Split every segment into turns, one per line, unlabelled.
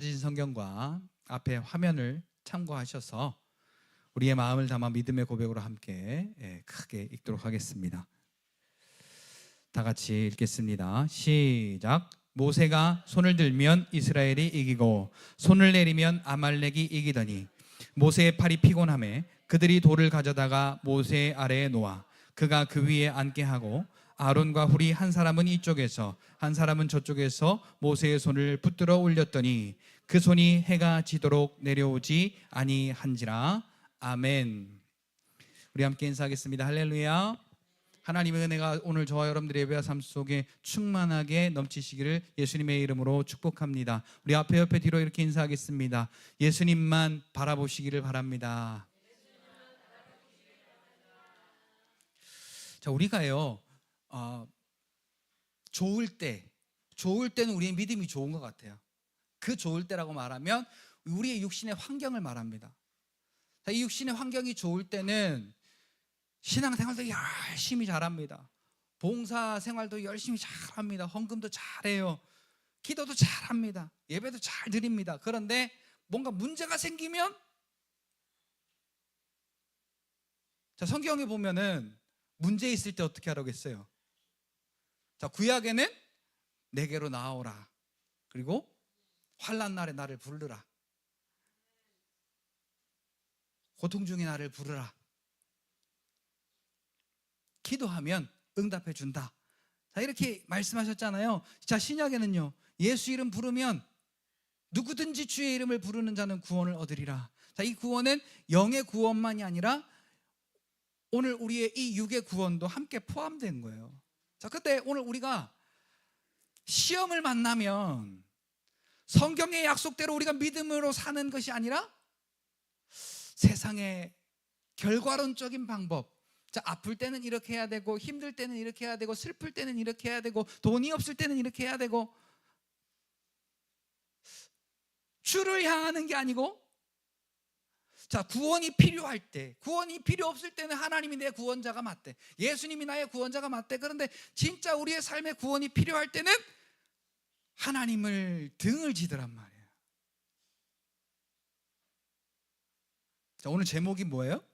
성경과 앞에 화면을 참고하셔서 우리의 마음을 담아 믿음의 고백으로 함께 크게 읽도록 하겠습니다. 다 같이 읽겠습니다. 시작. 모세가 손을 들면 이스라엘이 이기고 손을 내리면 아말렉이 이기더니 모세의 팔이 피곤하매 그들이 돌을 가져다가 모세 아래에 놓아 그가 그 위에 앉게 하고 아론과 훌이 한 사람은 이쪽에서 한 사람은 저쪽에서 모세의 손을 붙들어 올렸더니 그 손이 해가 지도록 내려오지 아니한지라. 아멘. 우리 함께 인사하겠습니다. 할렐루야. 하나님의 은혜가 오늘 저와 여러분들의 예배와 삶 속에 충만하게 넘치시기를 예수님의 이름으로 축복합니다. 우리 앞에 옆에 뒤로 이렇게 인사하겠습니다. 예수님만 바라보시기를 바랍니다. 자, 우리가요 좋을 때는 우리의 믿음이 좋은 것 같아요. 그 좋을 때라고 말하면 우리의 육신의 환경을 말합니다. 자, 이 육신의 환경이 좋을 때는 신앙생활도 열심히 잘합니다. 봉사생활도 열심히 잘합니다. 헌금도 잘해요. 기도도 잘합니다. 예배도 잘 드립니다. 그런데 뭔가 문제가 생기면, 자, 성경에 보면은 문제 있을 때 어떻게 하라고 했어요? 자, 구약에는 내게로 나오라. 그리고 환난 날에 나를 부르라. 고통 중에 나를 부르라. 기도하면 응답해 준다. 자, 이렇게 말씀하셨잖아요. 자, 신약에는요, 예수 이름 부르면 누구든지 주의 이름을 부르는 자는 구원을 얻으리라. 자, 이 구원은 영의 구원만이 아니라 오늘 우리의 이 육의 구원도 함께 포함된 거예요. 자, 근데 오늘 우리가 시험을 만나면 성경의 약속대로 우리가 믿음으로 사는 것이 아니라 세상의 결과론적인 방법, 자, 아플 때는 이렇게 해야 되고, 힘들 때는 이렇게 해야 되고, 슬플 때는 이렇게 해야 되고, 돈이 없을 때는 이렇게 해야 되고, 주를 향하는 게 아니고, 자, 구원이 필요할 때, 구원이 필요 없을 때는 하나님이 내 구원자가 맞대, 예수님이 나의 구원자가 맞대. 그런데 진짜 우리의 삶에 구원이 필요할 때는 하나님을 등을 지더란 말이에요. 자, 오늘 제목이 뭐예요?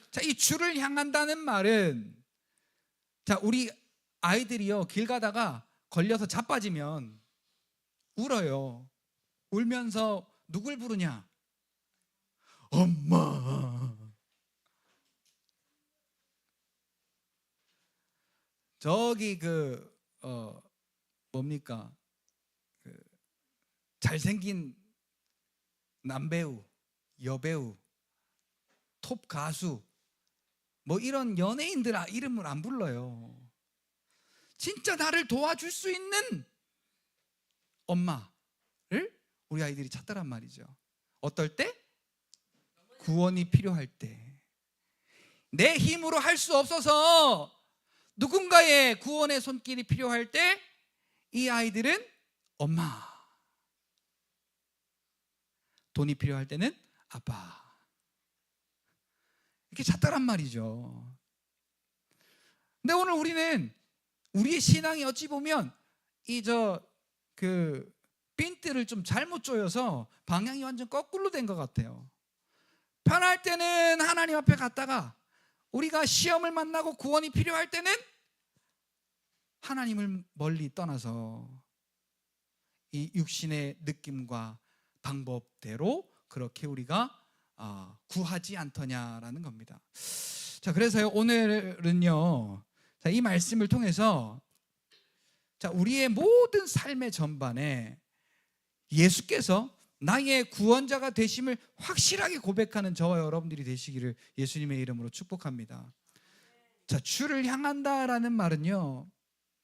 자, 이 주를 향한다는 말은, 자, 우리 아이들이요, 길 가다가 걸려서 자빠지면 울어요. 울면서 누굴 부르냐? 엄마. 저기 뭡니까? 잘생긴 남배우, 여배우, 톱 가수, 뭐 이런 연예인들 이름을 안 불러요. 진짜 나를 도와줄 수 있는 엄마를 우리 아이들이 찾더란 말이죠. 어떨 때? 구원이 필요할 때. 내 힘으로 할 수 없어서 누군가의 구원의 손길이 필요할 때 이 아이들은 엄마, 돈이 필요할 때는 아빠, 이렇게 찾더란 말이죠. 근데 오늘 우리는 우리의 신앙이 어찌 보면 핀트를 좀 잘못 조여서 방향이 완전 거꾸로 된 것 같아요. 편할 때는 하나님 앞에 갔다가 우리가 시험을 만나고 구원이 필요할 때는 하나님을 멀리 떠나서 이 육신의 느낌과 방법대로 그렇게 우리가 구하지 않더냐라는 겁니다. 자, 그래서요, 오늘은요, 자, 이 말씀을 통해서, 자, 우리의 모든 삶의 전반에 예수께서 나의 구원자가 되심을 확실하게 고백하는 저와 여러분들이 되시기를 예수님의 이름으로 축복합니다. 자, 주를 향한다라는 말은요,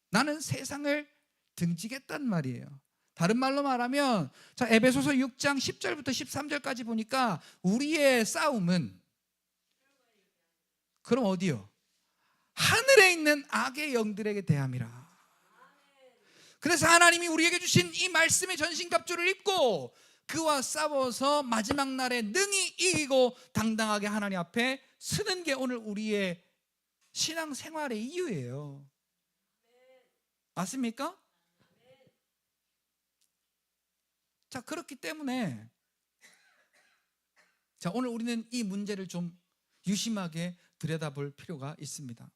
나는 세상을 등지겠단 말이에요. 다른 말로 말하면, 자, 에베소서 6장 10절부터 13절까지 보니까 우리의 싸움은, 그럼 어디요? 하늘에 있는 악의 영들에게 대함이라. 그래서 하나님이 우리에게 주신 이 말씀의 전신갑주를 입고 그와 싸워서 마지막 날에 능히 이기고 당당하게 하나님 앞에 서는 게 오늘 우리의 신앙생활의 이유예요. 맞습니까? 자, 그렇기 때문에 자, 오늘 우리는 이 문제를 좀 유심하게 들여다볼 필요가 있습니다.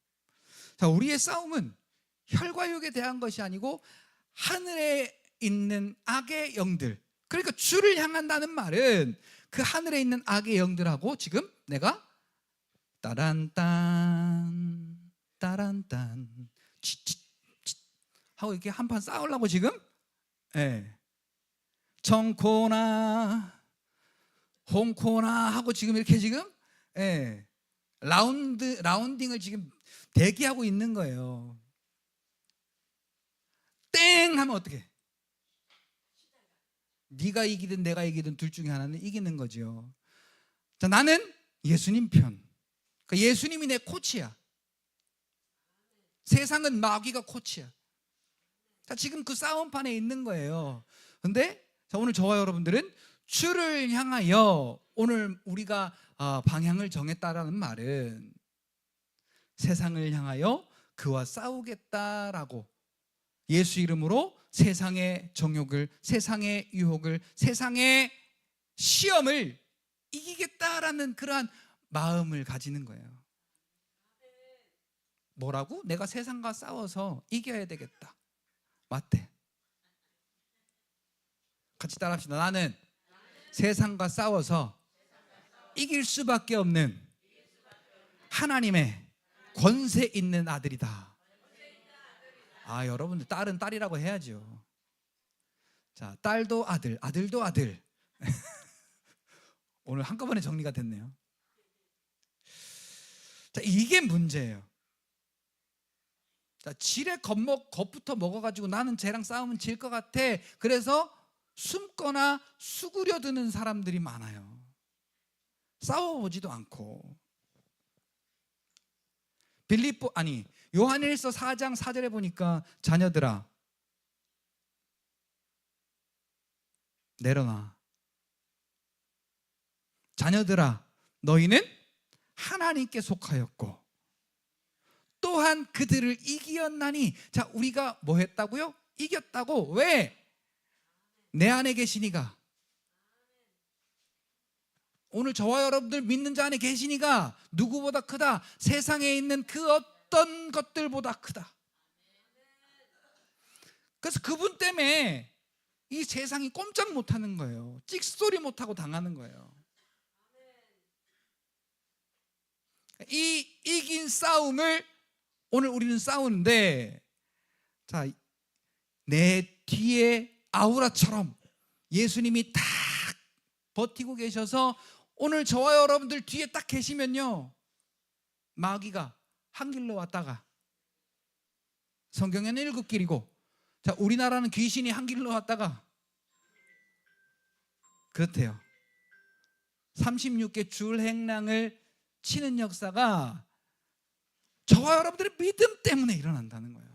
자, 우리의 싸움은 혈과 육에 대한 것이 아니고 하늘에 있는 악의 영들, 그러니까 주를 향한다는 말은 그 하늘에 있는 악의 영들하고 지금 내가 따란딴 따란딴 하고 이렇게 한판 싸우려고 지금 정코나 홍코나 하고 지금 이렇게 지금 라운딩을 지금 대기하고 있는 거예요. 땡 하면 어떻게? 네가 이기든 내가 이기든 둘 중에 하나는 이기는 거죠. 자, 나는 예수님 편. 그러니까 예수님이 내 코치야. 세상은 마귀가 코치야. 자, 지금 그 싸움판에 있는 거예요. 근데 자, 오늘 저와 여러분들은 주를 향하여 오늘 우리가 방향을 정했다라는 말은 세상을 향하여 그와 싸우겠다라고 예수 이름으로 세상의 정욕을, 세상의 유혹을, 세상의 시험을 이기겠다라는 그러한 마음을 가지는 거예요. 뭐라고? 내가 세상과 싸워서 이겨야 되겠다. 맞대. 같이 따라합시다. 나는 세상과 싸워서 이길 수밖에 없는 하나님의 권세 있는 아들이다. 아, 여러분들 딸은 딸이라고 해야죠. 자, 딸도 아들, 아들도 아들. 오늘 한꺼번에 정리가 됐네요. 자, 이게 문제예요. 자, 지레 겁부터 먹어가지고 나는 쟤랑 싸우면 질 것 같아. 그래서 숨거나 수구려 드는 사람들이 많아요. 싸워보지도 않고. 요한일서 4장 4절에 보니까 자녀들아 내려놔. 자녀들아 너희는 하나님께 속하였고 또한 그들을 이기었나니. 자, 우리가 뭐 했다고요? 이겼다고. 왜? 내 안에 계시니가. 오늘 저와 여러분들 믿는 자 안에 계시니가 누구보다 크다. 세상에 있는 그 어떤 것들보다 크다. 그래서 그분 때문에 이 세상이 꼼짝 못하는 거예요. 찍소리 못하고 당하는 거예요. 이 이긴 싸움을 오늘 우리는 싸우는데, 자, 내 뒤에 아우라처럼 예수님이 딱 버티고 계셔서 오늘 저와 여러분들 뒤에 딱 계시면요, 마귀가 한 길로 왔다가, 성경에는 7길이고, 자, 우리나라는 귀신이 한 길로 왔다가 그렇대요. 36개 줄행랑을 치는 역사가 저와 여러분들의 믿음 때문에 일어난다는 거예요.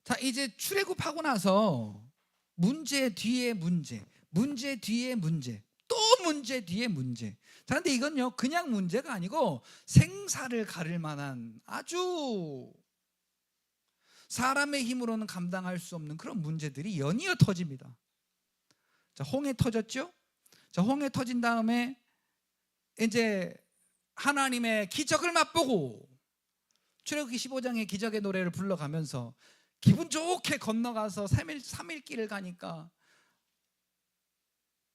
자, 이제 출애굽하고 나서 문제 뒤에 문제, 문제 뒤에 문제, 또 문제 뒤에 문제. 자, 근데 이건요 그냥 문제가 아니고 생사를 가릴 만한 아주 사람의 힘으로는 감당할 수 없는 그런 문제들이 연이어 터집니다. 자, 홍해 터졌죠? 자, 홍해 터진 다음에 이제 하나님의 기적을 맛보고 출애굽기 15장의 기적의 노래를 불러가면서 기분 좋게 건너가서 3일 길을 가니까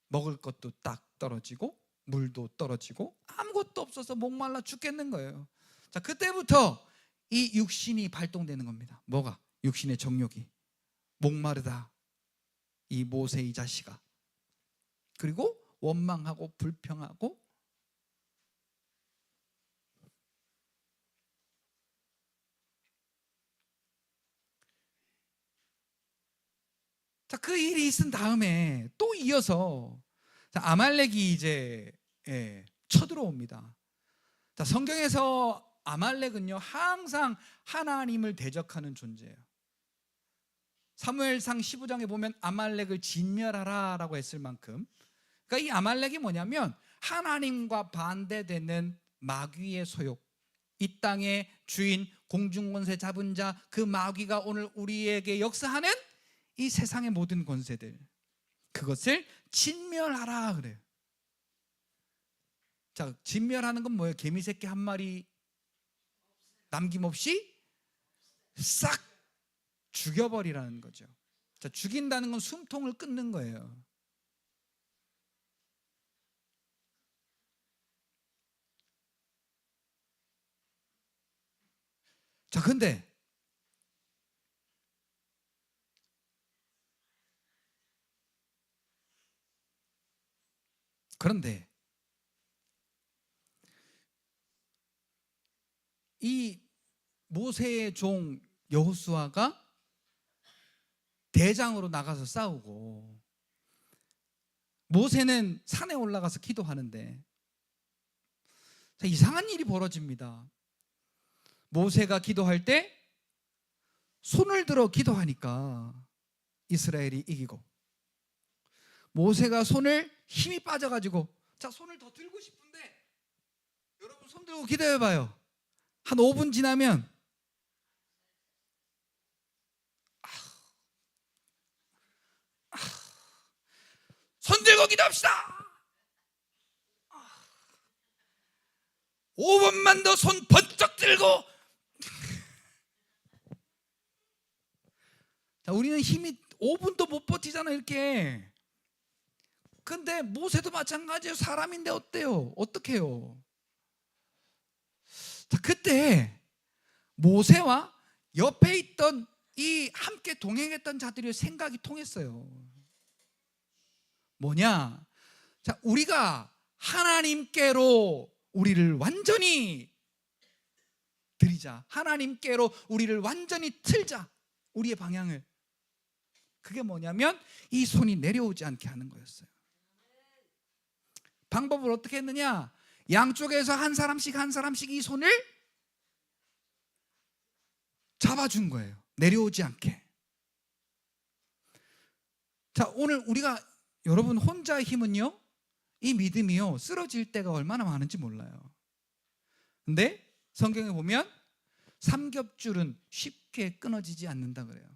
먹을 것도 딱 떨어지고 물도 떨어지고 아무것도 없어서 목말라 죽겠는 거예요. 자, 그때부터 이 육신이 발동되는 겁니다. 뭐가? 육신의 정욕이. 목마르다 이 모세 이 자식아. 그리고 원망하고 불평하고. 자, 그 일이 있은 다음에 또 이어서 자, 아말렉이 이제 쳐들어옵니다. 자, 성경에서 아말렉은요 항상 하나님을 대적하는 존재예요. 사무엘상 15장에 보면 아말렉을 진멸하라 라고 했을 만큼, 그러니까 이 아말렉이 뭐냐면 하나님과 반대되는 마귀의 소욕, 이 땅의 주인 공중권세 잡은 자, 그 마귀가 오늘 우리에게 역사하는 이 세상의 모든 권세들, 그것을 진멸하라 그래요. 자, 진멸하는 건 뭐예요? 개미새끼 한 마리 남김없이 싹 죽여버리라는 거죠. 자, 죽인다는 건 숨통을 끊는 거예요. 자, 그런데 이 모세의 종 여호수아가 대장으로 나가서 싸우고, 모세는 산에 올라가서 기도하는데, 자, 이상한 일이 벌어집니다. 모세가 기도할 때 손을 들어 기도하니까 이스라엘이 이기고, 모세가 손을 힘이 빠져가지고, 자, 손을 더 들고 싶은데, 여러분 손 들고 기도해봐요. 한 5분 지나면 손 들고 기도합시다. 5분만 더 손 번쩍 들고. 자, 우리는 힘이 5분도 못 버티잖아 이렇게. 근데 모세도 마찬가지예요. 사람인데 어때요? 어떡해요? 자, 그때 모세와 옆에 있던 이 함께 동행했던 자들의 생각이 통했어요. 뭐냐? 자, 우리가 하나님께로 우리를 완전히 드리자. 하나님께로 우리를 완전히 틀자. 우리의 방향을. 그게 뭐냐면 이 손이 내려오지 않게 하는 거였어요. 방법을 어떻게 했느냐? 양쪽에서 한 사람씩 이 손을 잡아준 거예요. 내려오지 않게. 자, 오늘 우리가, 여러분, 혼자의 힘은요, 이 믿음이요, 쓰러질 때가 얼마나 많은지 몰라요. 근데 성경에 보면 삼겹줄은 쉽게 끊어지지 않는다 그래요.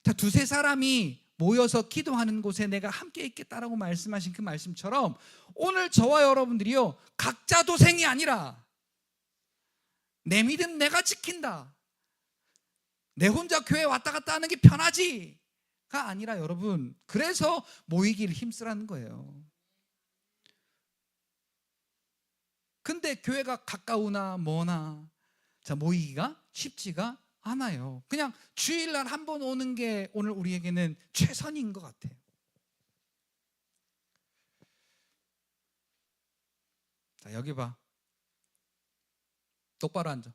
자, 두세 사람이 모여서 기도하는 곳에 내가 함께 있겠다라고 말씀하신 그 말씀처럼, 오늘 저와 여러분들이요, 각자 도생이 아니라 내 믿음 내가 지킨다, 내 혼자 교회 왔다 갔다 하는 게 편하지가 아니라, 여러분, 그래서 모이기를 힘쓰라는 거예요. 근데 교회가 가까우나 뭐나, 자, 모이기가 쉽지가 않아요. 그냥 주일날 한 번 오는 게 오늘 우리에게는 최선인 것 같아요. 자, 여기 봐. 똑바로 앉아.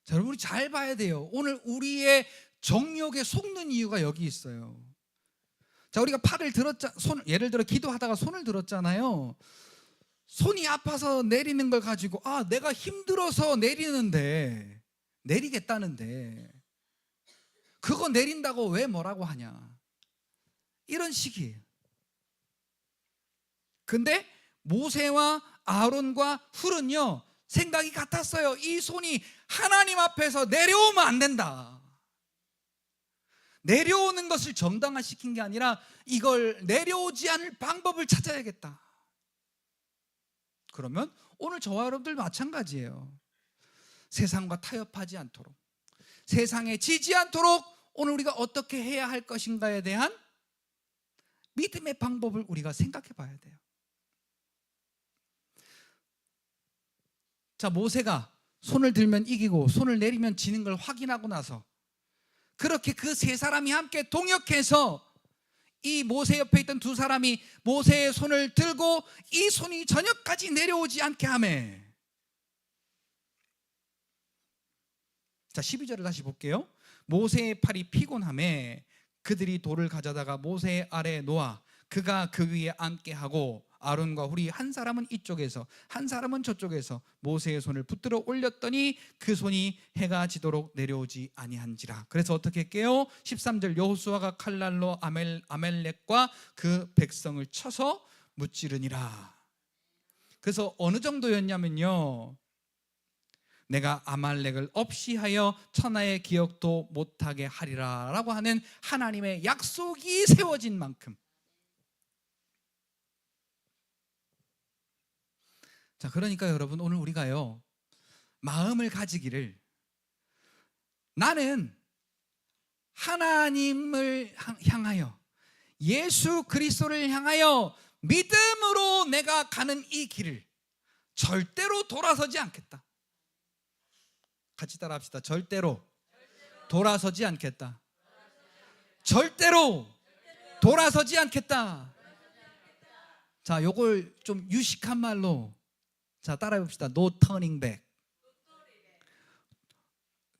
자, 여러분, 우리 잘 봐야 돼요. 오늘 우리의 정욕에 속는 이유가 여기 있어요. 자, 우리가 팔을 들었자, 예를 들어 기도하다가 손을 들었잖아요. 손이 아파서 내리는 걸 가지고, 아, 내가 힘들어서 내리겠다는데 그거 내린다고 왜 뭐라고 하냐, 이런 식이에요. 근데 모세와 아론과 훌은요, 생각이 같았어요. 이 손이 하나님 앞에서 내려오면 안 된다. 내려오는 것을 정당화시킨 게 아니라 이걸 내려오지 않을 방법을 찾아야겠다. 그러면 오늘 저와 여러분들 마찬가지예요. 세상과 타협하지 않도록, 세상에 지지 않도록 오늘 우리가 어떻게 해야 할 것인가에 대한 믿음의 방법을 우리가 생각해 봐야 돼요. 자, 모세가 손을 들면 이기고 손을 내리면 지는 걸 확인하고 나서, 그렇게 그 세 사람이 함께 동역해서 이 모세 옆에 있던 두 사람이 모세의 손을 들고 이 손이 저녁까지 내려오지 않게 하매. 자, 12절을 다시 볼게요. 모세의 팔이 피곤하매 그들이 돌을 가져다가 모세 아래에 놓아 그가 그 위에 앉게 하고, 아론과 훌이 한 사람은 이쪽에서 한 사람은 저쪽에서 모세의 손을 붙들어 올렸더니 그 손이 해가 지도록 내려오지 아니한지라. 그래서 어떻게 할게요? 13절, 여호수아가 칼날로 아멜렉과 그 백성을 쳐서 무찌르니라. 그래서 어느 정도였냐면요, 내가 아말렉을 없이 하여 천하의 기억도 못하게 하리라 라고 하는 하나님의 약속이 세워진 만큼. 자, 그러니까 여러분, 오늘 우리가요, 마음을 가지기를, 나는 하나님을 향하여, 예수 그리스도를 향하여 믿음으로 내가 가는 이 길을 절대로 돌아서지 않겠다. 같이 따라 합시다. 절대로 돌아서지 않겠다. 절대로 돌아서지 않겠다. 자, 요걸 좀 유식한 말로, 자, 따라해 봅시다. No turning back.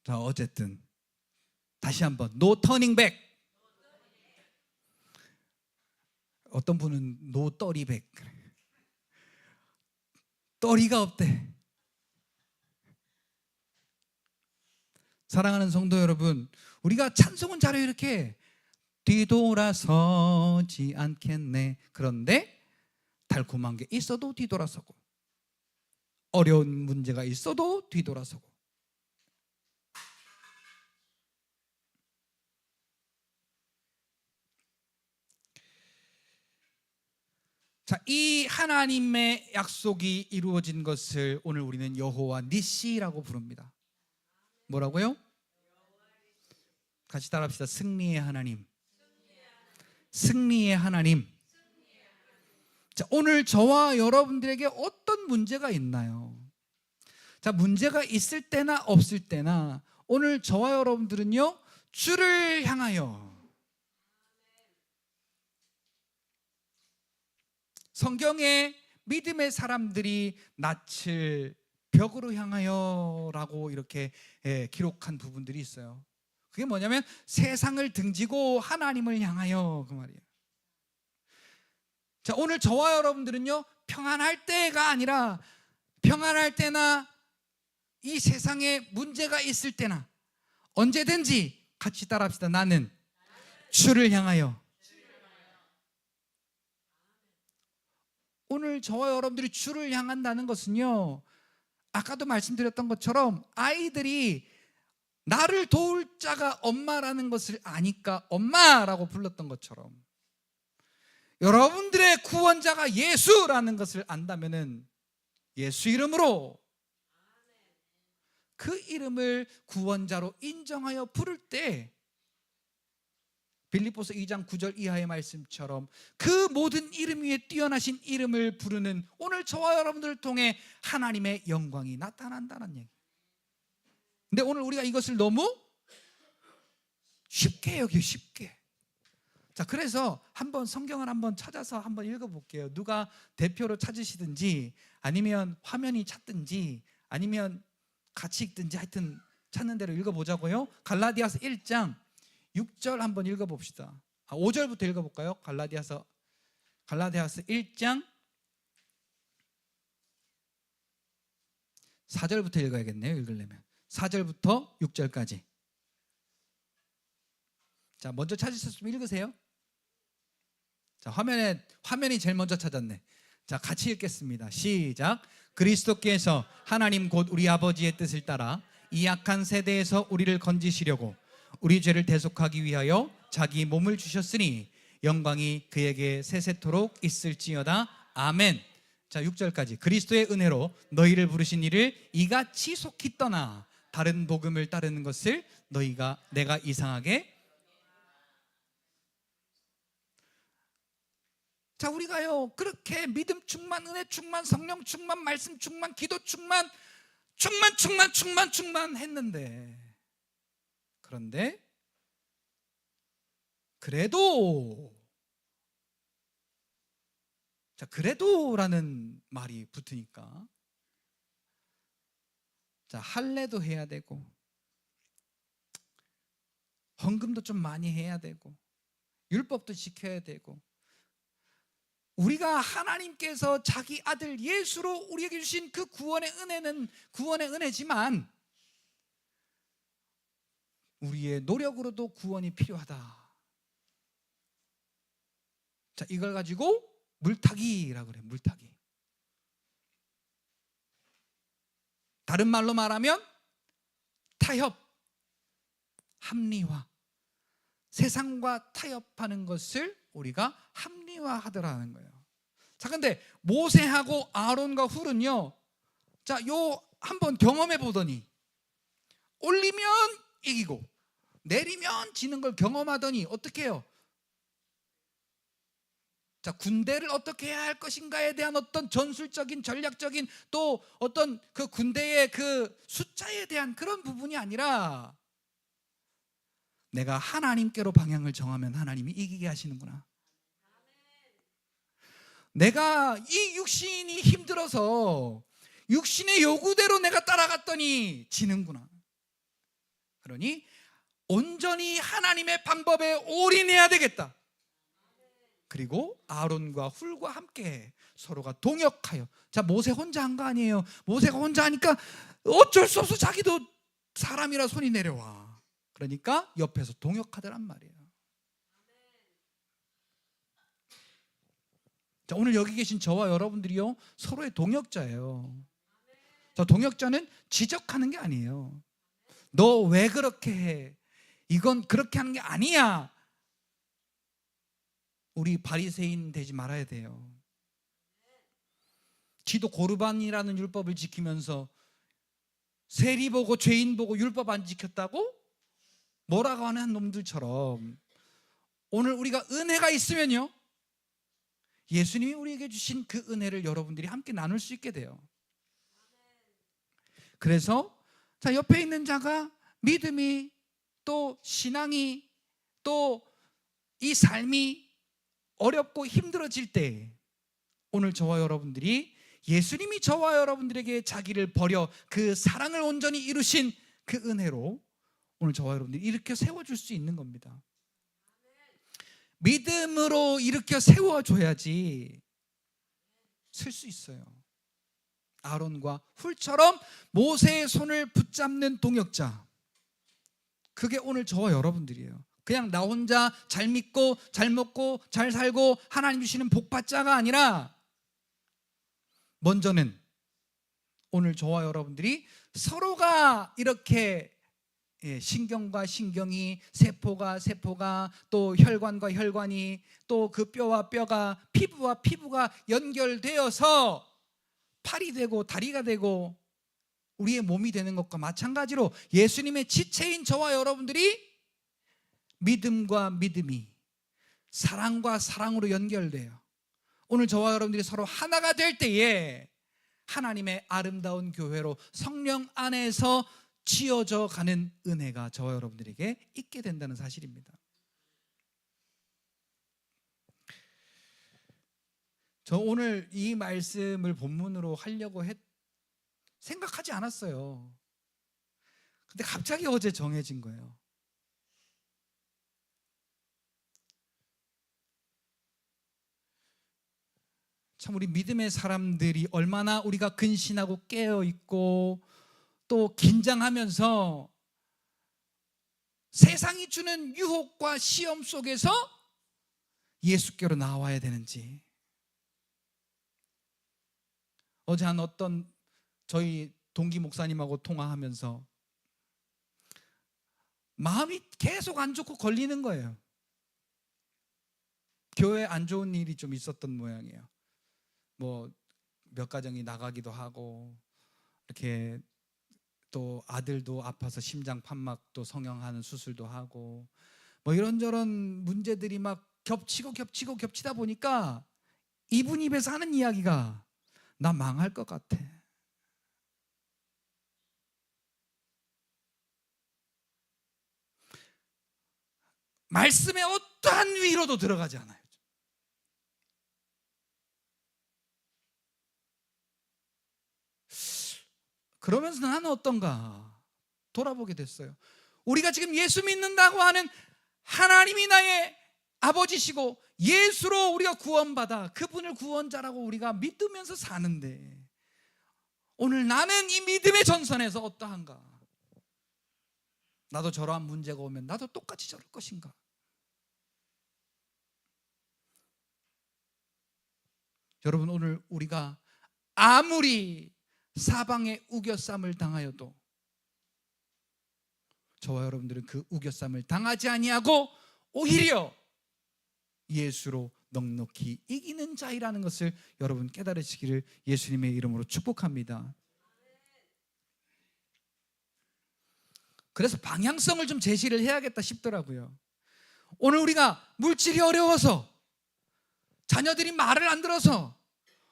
자, 어쨌든 다시 한번 No turning back. 어떤 분은 No 떨이 백. 떨이가 없대. 사랑하는 성도 여러분, 우리가 찬송은 잘해요. 이렇게 뒤돌아서지 않겠네. 그런데 달콤한 게 있어도 뒤돌아서고, 어려운 문제가 있어도 뒤돌아서고. 자, 이 하나님의 약속이 이루어진 것을 오늘 우리는 여호와 니시라고 부릅니다. 뭐라고요? 같이 따라합시다. 승리의 하나님. 승리의 하나님. 자, 오늘 저와 여러분들에게 어떤 문제가 있나요? 자, 문제가 있을 때나 없을 때나 오늘 저와 여러분들은요, 주를 향하여, 성경에 믿음의 사람들이 낯을 벽으로 향하여 라고 이렇게 기록한 부분들이 있어요. 그게 뭐냐면 세상을 등지고 하나님을 향하여, 그 말이에요. 자, 오늘 저와 여러분들은요, 평안할 때가 아니라 평안할 때나 이 세상에 문제가 있을 때나 언제든지 같이 따라합시다. 나는 주를 향하여. 오늘 저와 여러분들이 주를 향한다는 것은요, 아까도 말씀드렸던 것처럼 아이들이 나를 도울 자가 엄마라는 것을 아니까 엄마라고 불렀던 것처럼, 여러분들의 구원자가 예수라는 것을 안다면은 예수 이름으로 그 이름을 구원자로 인정하여 부를 때, 빌립보서 2장 9절 이하의 말씀처럼 그 모든 이름 위에 뛰어나신 이름을 부르는 오늘 저와 여러분들을 통해 하나님의 영광이 나타난다는 얘기. 근데 오늘 우리가 이것을 너무 쉽게 여기요, 쉽게. 자, 그래서 한번 성경을 한번 찾아서 한번 읽어볼게요. 누가 대표로 찾으시든지 아니면 화면이 찾든지 아니면 같이 읽든지, 하여튼 찾는 대로 읽어보자고요. 갈라디아서 1장 6절 한번 읽어봅시다. 5절부터 읽어볼까요? 갈라디아서 1장 4절부터 읽어야겠네요. 읽으려면 4절부터 6절까지. 자, 먼저 찾으셨으면 읽으세요. 자, 화면이 제일 먼저 찾았네. 자, 같이 읽겠습니다. 시작. 그리스도께서 하나님 곧 우리 아버지의 뜻을 따라 이 악한 세대에서 우리를 건지시려고 우리 죄를 대속하기 위하여 자기 몸을 주셨으니 영광이 그에게 세세토록 있을지어다. 아멘. 자, 6절까지. 그리스도의 은혜로 너희를 부르신 이를 이같이 속히 떠나 다른 복음을 따르는 것을 내가 이상하게. 자, 우리가요, 그렇게 믿음 충만, 은혜 충만, 성령 충만, 말씀 충만, 기도 충만 했는데, 그런데 그래도라는 말이 붙으니까, 자, 할례도 해야 되고 헌금도 좀 많이 해야 되고 율법도 지켜야 되고, 우리가 하나님께서 자기 아들 예수로 우리에게 주신 그 구원의 은혜는 구원의 은혜지만 우리의 노력으로도 구원이 필요하다. 자, 이걸 가지고 물타기라고 그래요. 물타기. 다른 말로 말하면 타협, 합리화. 세상과 타협하는 것을 우리가 합리화하더라는 거예요. 자, 근데 모세하고 아론과 훌은요, 자, 요 한번 경험해 보더니 올리면 이기고 내리면 지는 걸 경험하더니 어떻게 해요? 자, 군대를 어떻게 해야 할 것인가에 대한 어떤 전술적인 전략적인 또 어떤 그 군대의 그 숫자에 대한 그런 부분이 아니라 내가 하나님께로 방향을 정하면 하나님이 이기게 하시는구나. 내가 이 육신이 힘들어서 육신의 요구대로 내가 따라갔더니 지는구나. 그러니 온전히 하나님의 방법에 올인해야 되겠다. 그리고 아론과 훌과 함께 서로가 동역하여. 자, 모세 혼자 한 거 아니에요. 모세가 혼자 하니까 어쩔 수 없어 자기도 사람이라 손이 내려와. 그러니까 옆에서 동역하더란 말이에요. 자, 오늘 여기 계신 저와 여러분들이요, 서로의 동역자예요. 자, 동역자는 지적하는 게 아니에요. 너 왜 그렇게 해? 이건 그렇게 하는 게 아니야. 우리 바리새인 되지 말아야 돼요. 지도 고르반이라는 율법을 지키면서 세리 보고 죄인 보고 율법 안 지켰다고 뭐라고 하는 놈들처럼 오늘 우리가 은혜가 있으면요, 예수님이 우리에게 주신 그 은혜를 여러분들이 함께 나눌 수 있게 돼요. 그래서 자, 옆에 있는 자가 믿음이 또 신앙이 또 이 삶이 어렵고 힘들어질 때 오늘 저와 여러분들이 예수님이 저와 여러분들에게 자기를 버려 그 사랑을 온전히 이루신 그 은혜로 오늘 저와 여러분들이 일으켜 세워줄 수 있는 겁니다. 믿음으로 일으켜 세워줘야지 쓸 수 있어요. 아론과 훌처럼 모세의 손을 붙잡는 동역자, 그게 오늘 저와 여러분들이에요. 그냥 나 혼자 잘 믿고 잘 먹고 잘 살고 하나님 주시는 복받자가 아니라 먼저는 오늘 저와 여러분들이 서로가 이렇게 신경과 신경이, 세포가 세포가, 또 혈관과 혈관이, 또 그 뼈와 뼈가, 피부와 피부가 연결되어서 팔이 되고 다리가 되고 우리의 몸이 되는 것과 마찬가지로 예수님의 지체인 저와 여러분들이 믿음과 믿음이, 사랑과 사랑으로 연결돼요. 오늘 저와 여러분들이 서로 하나가 될 때에 하나님의 아름다운 교회로 성령 안에서 지어져 가는 은혜가 저와 여러분들에게 있게 된다는 사실입니다. 저 오늘 이 말씀을 본문으로 하려고 생각하지 않았어요. 근데 갑자기 어제 정해진 거예요. 참 우리 믿음의 사람들이 얼마나 우리가 근신하고 깨어있고 또 긴장하면서 세상이 주는 유혹과 시험 속에서 예수께로 나와야 되는지. 어제 한 어떤 저희 동기 목사님하고 통화하면서 마음이 계속 안 좋고 걸리는 거예요. 교회에 안 좋은 일이 좀 있었던 모양이에요. 뭐 몇 가정이 나가기도 하고, 이렇게 또 아들도 아파서 심장 판막도 성형하는 수술도 하고, 뭐 이런저런 문제들이 막 겹치다 보니까 이분 입에서 하는 이야기가 나 망할 것 같아. 말씀에 어떠한 위로도 들어가지 않아요. 그러면서 나는 어떤가 돌아보게 됐어요. 우리가 지금 예수 믿는다고 하는 하나님이 나의 아버지시고 예수로 우리가 구원받아 그분을 구원자라고 우리가 믿으면서 사는데 오늘 나는 이 믿음의 전선에서 어떠한가? 나도 저러한 문제가 오면 나도 똑같이 저럴 것인가? 여러분, 오늘 우리가 아무리 사방에 우겨쌈을 당하여도 저와 여러분들은 그 우겨쌈을 당하지 아니하고 오히려 예수로 넉넉히 이기는 자이라는 것을 여러분 깨달으시기를 예수님의 이름으로 축복합니다. 그래서 방향성을 좀 제시를 해야겠다 싶더라고요. 오늘 우리가 물질이 어려워서, 자녀들이 말을 안 들어서,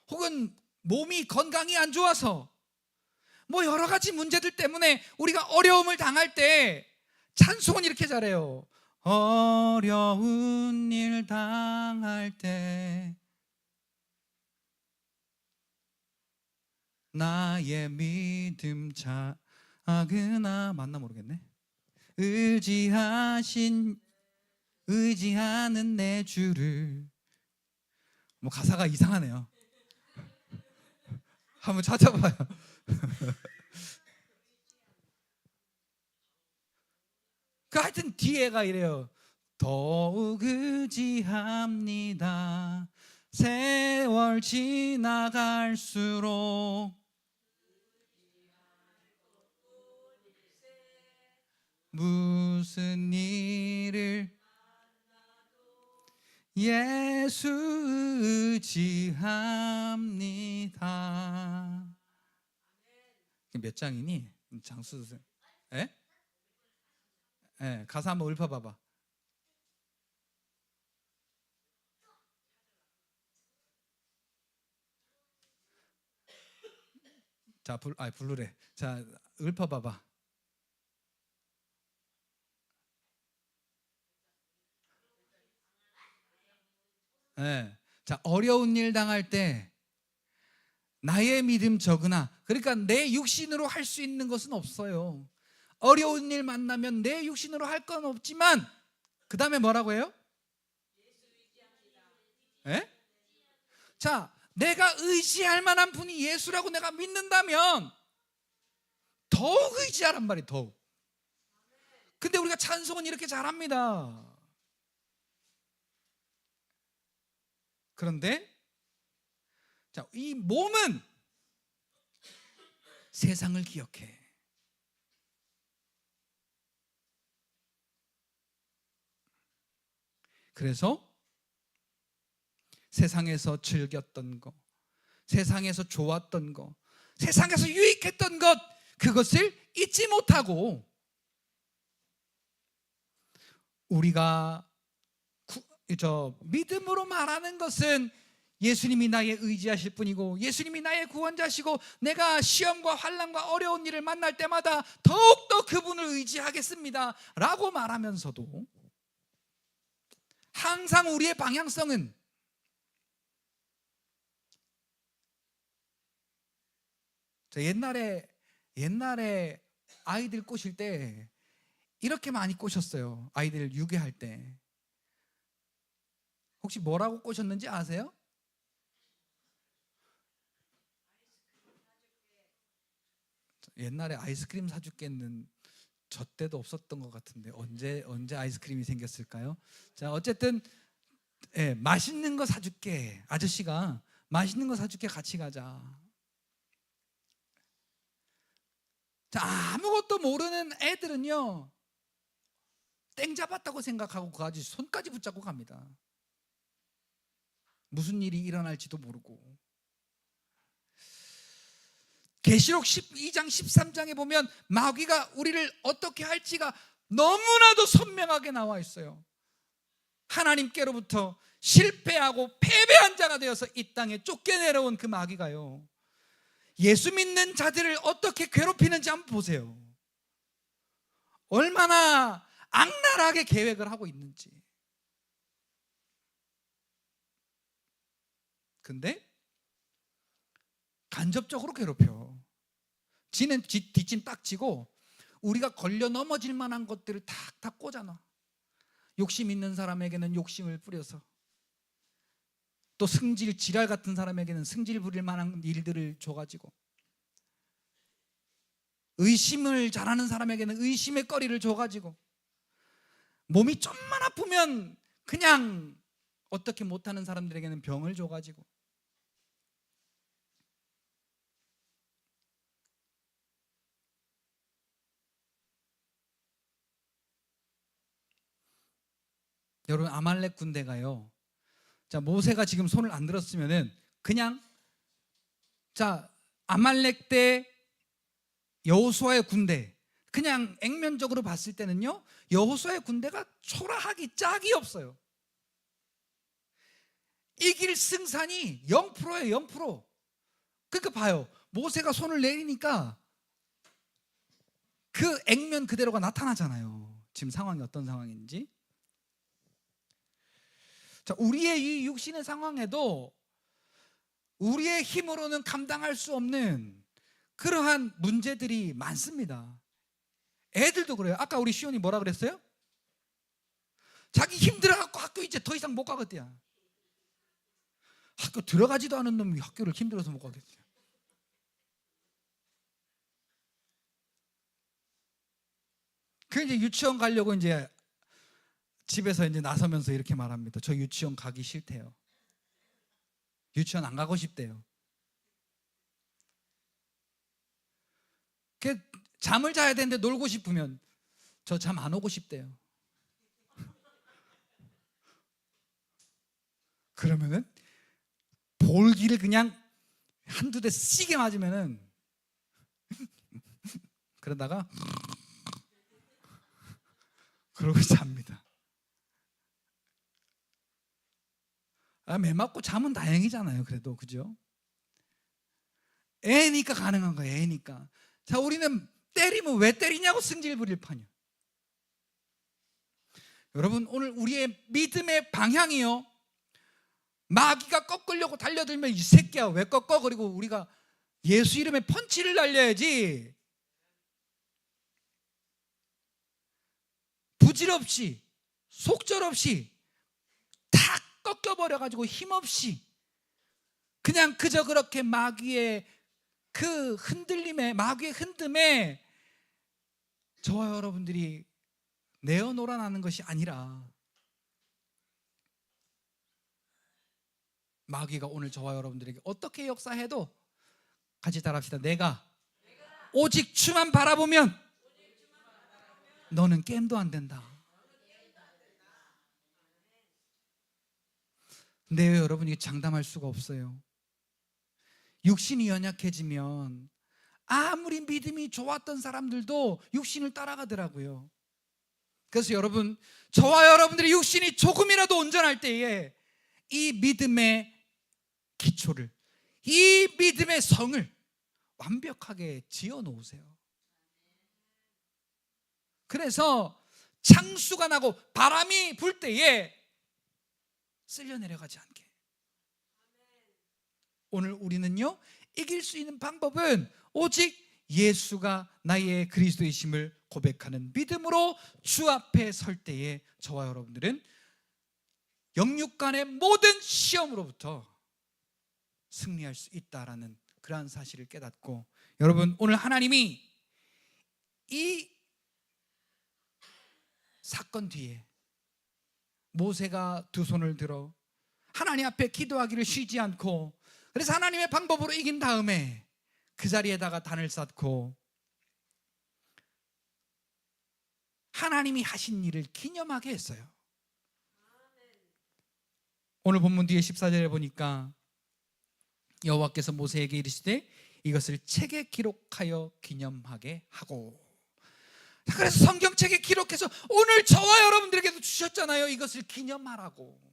혹은 몸이 건강이 안 좋아서, 뭐 여러 가지 문제들 때문에 우리가 어려움을 당할 때 찬송은 이렇게 잘해요. 어려운 일 당할 때 나의 믿음 작으나, 맞나 모르겠네. 의지하는 내 주를. 뭐 가사가 이상하네요. 한번 찾아봐요. 그 하여튼 뒤에가 이래요. 더욱 의지합니다. 세월 지나갈수록 무슨 일을 예수 의지합니다. 몇 장이니? 장수 선생. 예? 예, 가사 한번 읊어봐봐. 자, 부르래. 자, 읊어봐봐. 예. 자, 어려운 일 당할 때 나의 믿음 적으나, 그러니까 내 육신으로 할 수 있는 것은 없어요. 어려운 일 만나면 내 육신으로 할 건 없지만, 그 다음에 뭐라고 해요? 예? 자, 내가 의지할 만한 분이 예수라고 내가 믿는다면 더욱 의지하란 말이에요. 더욱. 근데 우리가 찬송은 이렇게 잘합니다. 그런데 자, 이 몸은 세상을 기억해. 그래서 세상에서 즐겼던 거, 세상에서 좋았던 거, 세상에서 유익했던 것, 그것을 잊지 못하고 우리가 믿음으로 말하는 것은 예수님이 나의 의지하실 분이고 예수님이 나의 구원자시고 내가 시험과 환난과 어려운 일을 만날 때마다 더욱더 그분을 의지하겠습니다 라고 말하면서도 항상 우리의 방향성은 옛날에 아이들 꼬실 때 이렇게 많이 꼬셨어요. 아이들 유괴할 때 혹시 뭐라고 꼬셨는지 아세요? 옛날에 아이스크림 사줄게는 저 때도 없었던 것 같은데 언제 아이스크림이 생겼을까요? 자, 어쨌든 맛있는 거 사줄게. 아저씨가 맛있는 거 사줄게, 같이 가자. 자, 아무것도 모르는 애들은요 땡 잡았다고 생각하고 그 아저씨 손까지 붙잡고 갑니다. 무슨 일이 일어날지도 모르고. 계시록 12장 13장에 보면 마귀가 우리를 어떻게 할지가 너무나도 선명하게 나와 있어요. 하나님께로부터 실패하고 패배한 자가 되어서 이 땅에 쫓겨내려온 그 마귀가요 예수 믿는 자들을 어떻게 괴롭히는지 한번 보세요. 얼마나 악랄하게 계획을 하고 있는지. 근데 간접적으로 괴롭혀. 지는 뒷짐 딱 지고 우리가 걸려 넘어질 만한 것들을 탁탁 꽂아놔. 욕심 있는 사람에게는 욕심을 뿌려서, 또 승질 지랄 같은 사람에게는 승질 부릴 만한 일들을 줘가지고, 의심을 잘하는 사람에게는 의심의 거리를 줘가지고, 몸이 좀만 아프면 그냥 어떻게 못하는 사람들에게는 병을 줘가지고, 여러분, 아말렉 군대가요, 자, 모세가 지금 손을 안 들었으면은 그냥, 자, 아말렉 대 여호수아의 군대, 그냥 액면적으로 봤을 때는요, 여호수아의 군대가 초라하기 짝이 없어요. 이길 승산이 0%예요, 0%. 그러니까 봐요, 모세가 손을 내리니까 그 액면 그대로가 나타나잖아요. 지금 상황이 어떤 상황인지. 자, 우리의 이 육신의 상황에도 우리의 힘으로는 감당할 수 없는 그러한 문제들이 많습니다. 애들도 그래요. 아까 우리 시온이 뭐라 그랬어요? 자기 힘들어갖고 학교 이제 더 이상 못 가겠대요. 학교 들어가지도 않은 놈이 학교를 힘들어서 못 가겠대요. 그 이제 유치원 가려고 이제 집에서 이제 나서면서 이렇게 말합니다. 저 유치원 가기 싫대요. 유치원 안 가고 싶대요. 그 잠을 자야 되는데 놀고 싶으면 저 잠 안 오고 싶대요. 그러면은 볼기를 그냥 한두 대 세게 맞으면은 그러다가 그러고 잡니다. 매 맞고 잠은 다행이잖아요. 그래도, 그죠? 애니까 가능한 거예요. 애니까. 자, 우리는 때리면 왜 때리냐고 승질 부릴 판이요. 여러분, 오늘 우리의 믿음의 방향이요, 마귀가 꺾으려고 달려들면 이 새끼야 왜 꺾어? 그리고 우리가 예수 이름에 펀치를 날려야지. 부질없이, 속절없이 탁 꺾여버려가지고 힘없이 그냥 그저 그렇게 마귀의 그 흔들림에, 마귀의 흔듦에 저와 여러분들이 내어놀아나는 것이 아니라, 마귀가 오늘 저와 여러분들에게 어떻게 역사해도 같이 따라합시다. 내가 오직 주만 바라보면 너는 게임도 안 된다. 근데 여러분, 이게 장담할 수가 없어요. 육신이 연약해지면 아무리 믿음이 좋았던 사람들도 육신을 따라가더라고요. 그래서 여러분, 저와 여러분들의 육신이 조금이라도 온전할 때에 이 믿음의 기초를, 이 믿음의 성을 완벽하게 지어 놓으세요. 그래서 창수가 나고 바람이 불 때에 쓸려 내려가지 않게. 오늘 우리는요, 이길 수 있는 방법은 오직 예수가 나의 그리스도이심을 고백하는 믿음으로 주 앞에 설 때에 저와 여러분들은 영육간의 모든 시험으로부터 승리할 수 있다라는 그러한 사실을 깨닫고, 여러분, 오늘 하나님이 이 사건 뒤에 모세가 두 손을 들어 하나님 앞에 기도하기를 쉬지 않고, 그래서 하나님의 방법으로 이긴 다음에 그 자리에다가 단을 쌓고 하나님이 하신 일을 기념하게 했어요. 오늘 본문 뒤에 14절에 보니까 여호와께서 모세에게 이르시되 이것을 책에 기록하여 기념하게 하고. 그래서 성경책에 기록해서 오늘 저와 여러분들에게도 주셨잖아요. 이것을 기념하라고.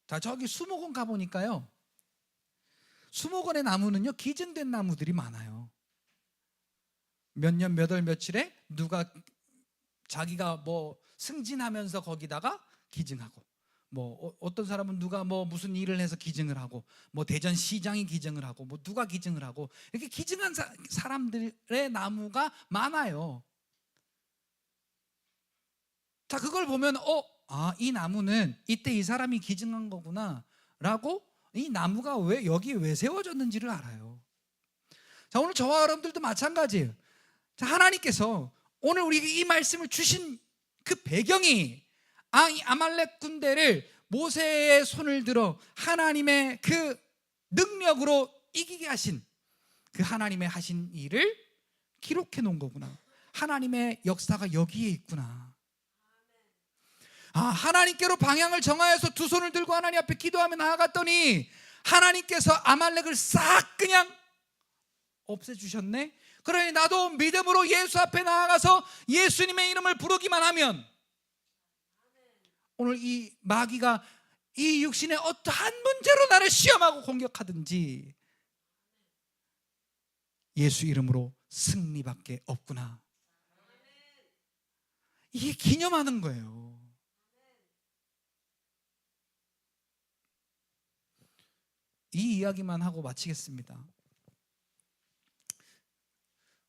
자, 저기 수목원 가보니까요, 수목원의 나무는요, 기증된 나무들이 많아요. 몇 년 몇 월 며칠에 누가 자기가 뭐 승진하면서 거기다가 기증하고, 뭐 어떤 사람은 누가 뭐 무슨 일을 해서 기증을 하고, 뭐 대전시장이 기증을 하고, 뭐 누가 기증을 하고, 이렇게 기증한 사람들의 나무가 많아요. 자, 그걸 보면 이 나무는 이때 이 사람이 기증한 거구나 라고, 이 나무가 왜 여기에 왜 세워졌는지를 알아요. 자, 오늘 저와 여러분들도 마찬가지예요. 자, 하나님께서 오늘 우리에게 이 말씀을 주신 그 배경이, 이 아말렉 군대를 모세의 손을 들어 하나님의 그 능력으로 이기게 하신 그 하나님의 하신 일을 기록해 놓은 거구나. 하나님의 역사가 여기에 있구나. 하나님께로 방향을 정하여서 두 손을 들고 하나님 앞에 기도하며 나아갔더니 하나님께서 아말렉을 싹 그냥 없애주셨네. 그러니 나도 믿음으로 예수 앞에 나아가서 예수님의 이름을 부르기만 하면 오늘 이 마귀가 이 육신의 어떠한 문제로 나를 시험하고 공격하든지 예수 이름으로 승리밖에 없구나. 이게 기념하는 거예요. 이 이야기만 하고 마치겠습니다.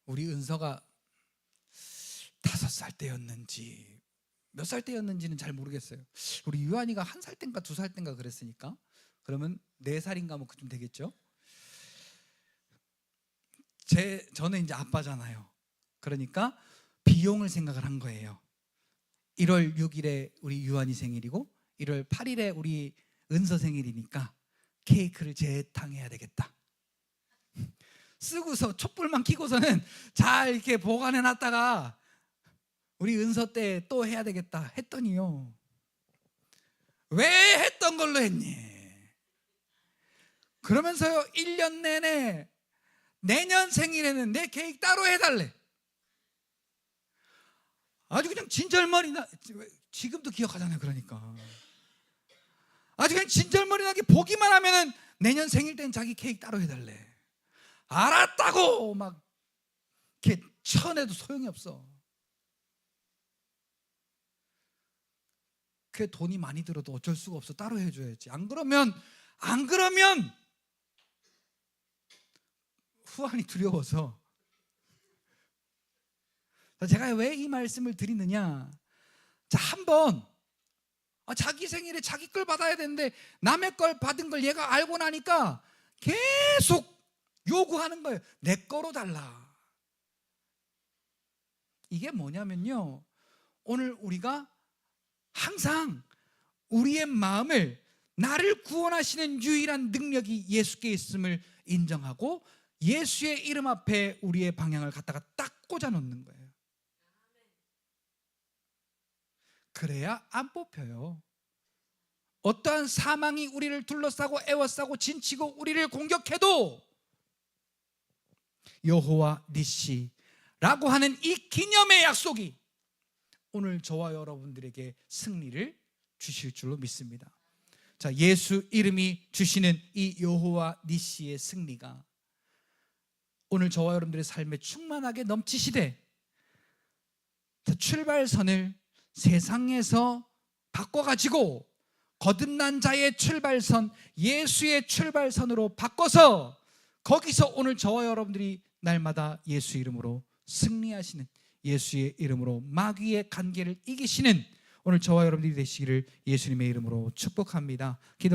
우리 은서가 5살 때였는지 몇 살 때였는지는 잘 모르겠어요. 우리 유한이가 1살 땐가 2살 땐가 그랬으니까 그러면 4살인가 뭐 그쯤 되겠죠. 저는 이제 아빠잖아요. 그러니까 비용을 생각을 한 거예요. 1월 6일에 우리 유한이 생일이고 1월 8일에 우리 은서 생일이니까 케이크를 재탕해야 되겠다. 쓰고서 촛불만 켜고서는 잘 이렇게 보관해 놨다가 우리 은서 때 또 해야 되겠다 했더니요, 왜 했던 걸로 했니? 그러면서요 1년 내내 내년 생일에는 내 케이크 따로 해달래. 아주 그냥 진절머리 나. 지금도 기억하잖아요. 그러니까 아주 그냥 진절머리 나게 보기만 하면은 내년 생일 땐 자기 케이크 따로 해달래. 알았다고 막 이렇게 쳐내도 소용이 없어. 그 돈이 많이 들어도 어쩔 수가 없어. 따로 해줘야지. 안 그러면 후환이 두려워서. 제가 왜 이 말씀을 드리느냐, 자, 한번 자기 생일에 자기 걸 받아야 되는데 남의 걸 받은 걸 얘가 알고 나니까 계속 요구하는 거예요. 내 거로 달라. 이게 뭐냐면요, 오늘 우리가 항상 우리의 마음을 나를 구원하시는 유일한 능력이 예수께 있음을 인정하고 예수의 이름 앞에 우리의 방향을 갖다가 딱 꽂아 놓는 거예요. 그래야 안 뽑혀요. 어떠한 사망이 우리를 둘러싸고 애워싸고 진치고 우리를 공격해도 여호와 니시라고 하는 이 기념의 약속이 오늘 저와 여러분들에게 승리를 주실 줄로 믿습니다. 자, 예수 이름이 주시는 이 여호와 니시의 승리가 오늘 저와 여러분들의 삶에 충만하게 넘치시되, 출발선을 세상에서 바꿔가지고 거듭난 자의 출발선, 예수의 출발선으로 바꿔서 거기서 오늘 저와 여러분들이 날마다 예수 이름으로 승리하시는, 예수의 이름으로 마귀의 관계를 이기시는 오늘 저와 여러분들이 되시기를 예수님의 이름으로 축복합니다. 기도